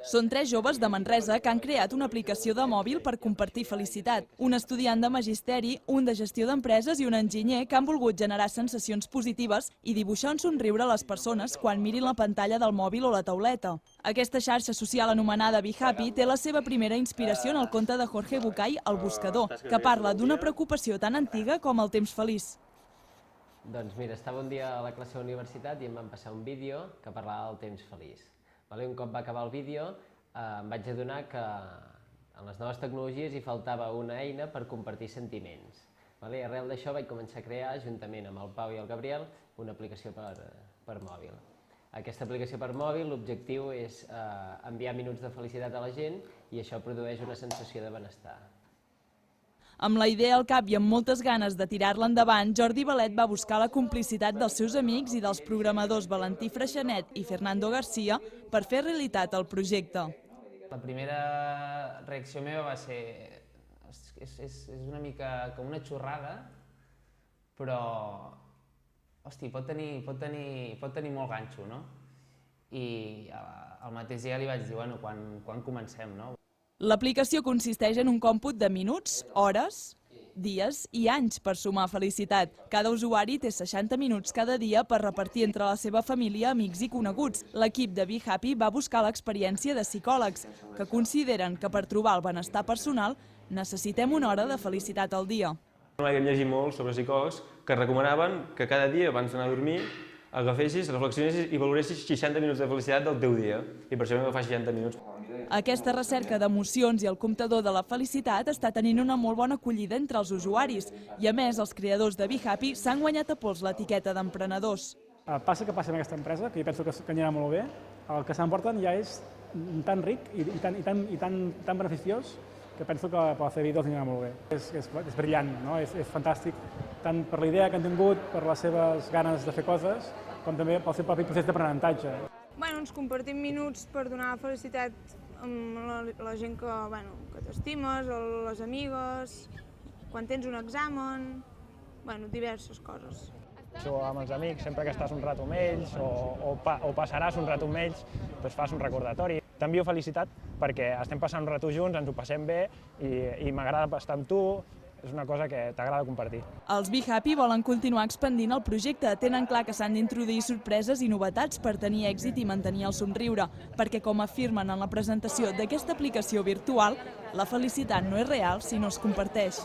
Són 3 joves de Manresa que han creat una aplicació de mòbil per compartir felicitat. Un estudiant de magisteri, un de gestió d'empreses i un enginyer que han volgut generar sensacions positives i dibuixar un somriure a les persones quan mirin la pantalla del mòbil o la tauleta. Aquesta xarxa social anomenada Be Happy té la seva primera inspiració en el conte de Jorge Bucay, El buscador, que parla d'una preocupació tan antiga com el temps feliç. Doncs mira, estava un dia a la classe de la universitat i em van passar un vídeo que parlava del temps feliç. Un cop va acabar el vídeo em vaig adonar que en les noves tecnologies hi faltava una eina per compartir sentiments. Arrel d'això vaig començar a crear, juntament amb el Pau i el Gabriel, una aplicació per mòbil. Aquesta aplicació per mòbil, l'objectiu és enviar minuts de felicitat a la gent i això produeix una sensació de benestar. Amb la idea al cap i amb moltes ganes de tirar-la endavant, Jordi Balet va buscar la complicitat dels seus amics i dels programadors Valentí Freixanet i Fernando García per fer realitat el projecte. La primera reacció meva va ser... és una mica com una xorrada, però... Hosti, pot tenir molt ganxo, no? I al mateix dia li vaig dir, bueno, quan comencem, no? L'aplicació consisteix en un còmput de minuts, hores, dies i anys per sumar felicitat. Cada usuari té 60 minuts cada dia per repartir entre la seva família, amics i coneguts. L'equip de Be Happy va buscar l'experiència de psicòlegs, que consideren que per trobar el benestar personal necessitem una hora de felicitat al dia. Vam llegir molt sobre psicòlegs que recomanaven que cada dia abans d'anar a dormir agafessis, reflexionessis i valoressis 60 minuts de felicitat del teu dia. I per això vam agafar 60 minuts. Aquesta recerca d'emocions i el comptador de la felicitat està tenint una molt bona acollida entre els usuaris i, a més, els creadors de Be Happy s'han guanyat a pols l'etiqueta d'emprenedors. Passa que passa en aquesta empresa, que jo penso que anirà molt bé, el que s'emporten ja és tan ric i tan beneficiós que penso que per fer vídeos anirà molt bé. És brillant, no? És fantàstic, tant per la idea que han tingut, per les seves ganes de fer coses, com també pel seu propi procés d'aprenentatge. Ens compartim minuts per donar felicitat amb la gent que t'estimes, o les amigues, quan tens un examen, diverses coses. Amb els amics, sempre que estàs un rato amb ells o passaràs un rato amb ells, doncs fas un recordatori. T'envio felicitat perquè estem passant un rato junts, ens ho passem bé i m'agrada estar amb tu, és una cosa que t'agrada compartir. Els Be Happy volen continuar expandint el projecte, tenen clar que s'han d'introduir sorpreses i novetats per tenir èxit i mantenir el somriure, perquè com afirmen en la presentació d'aquesta aplicació virtual, la felicitat no és real si no es comparteix.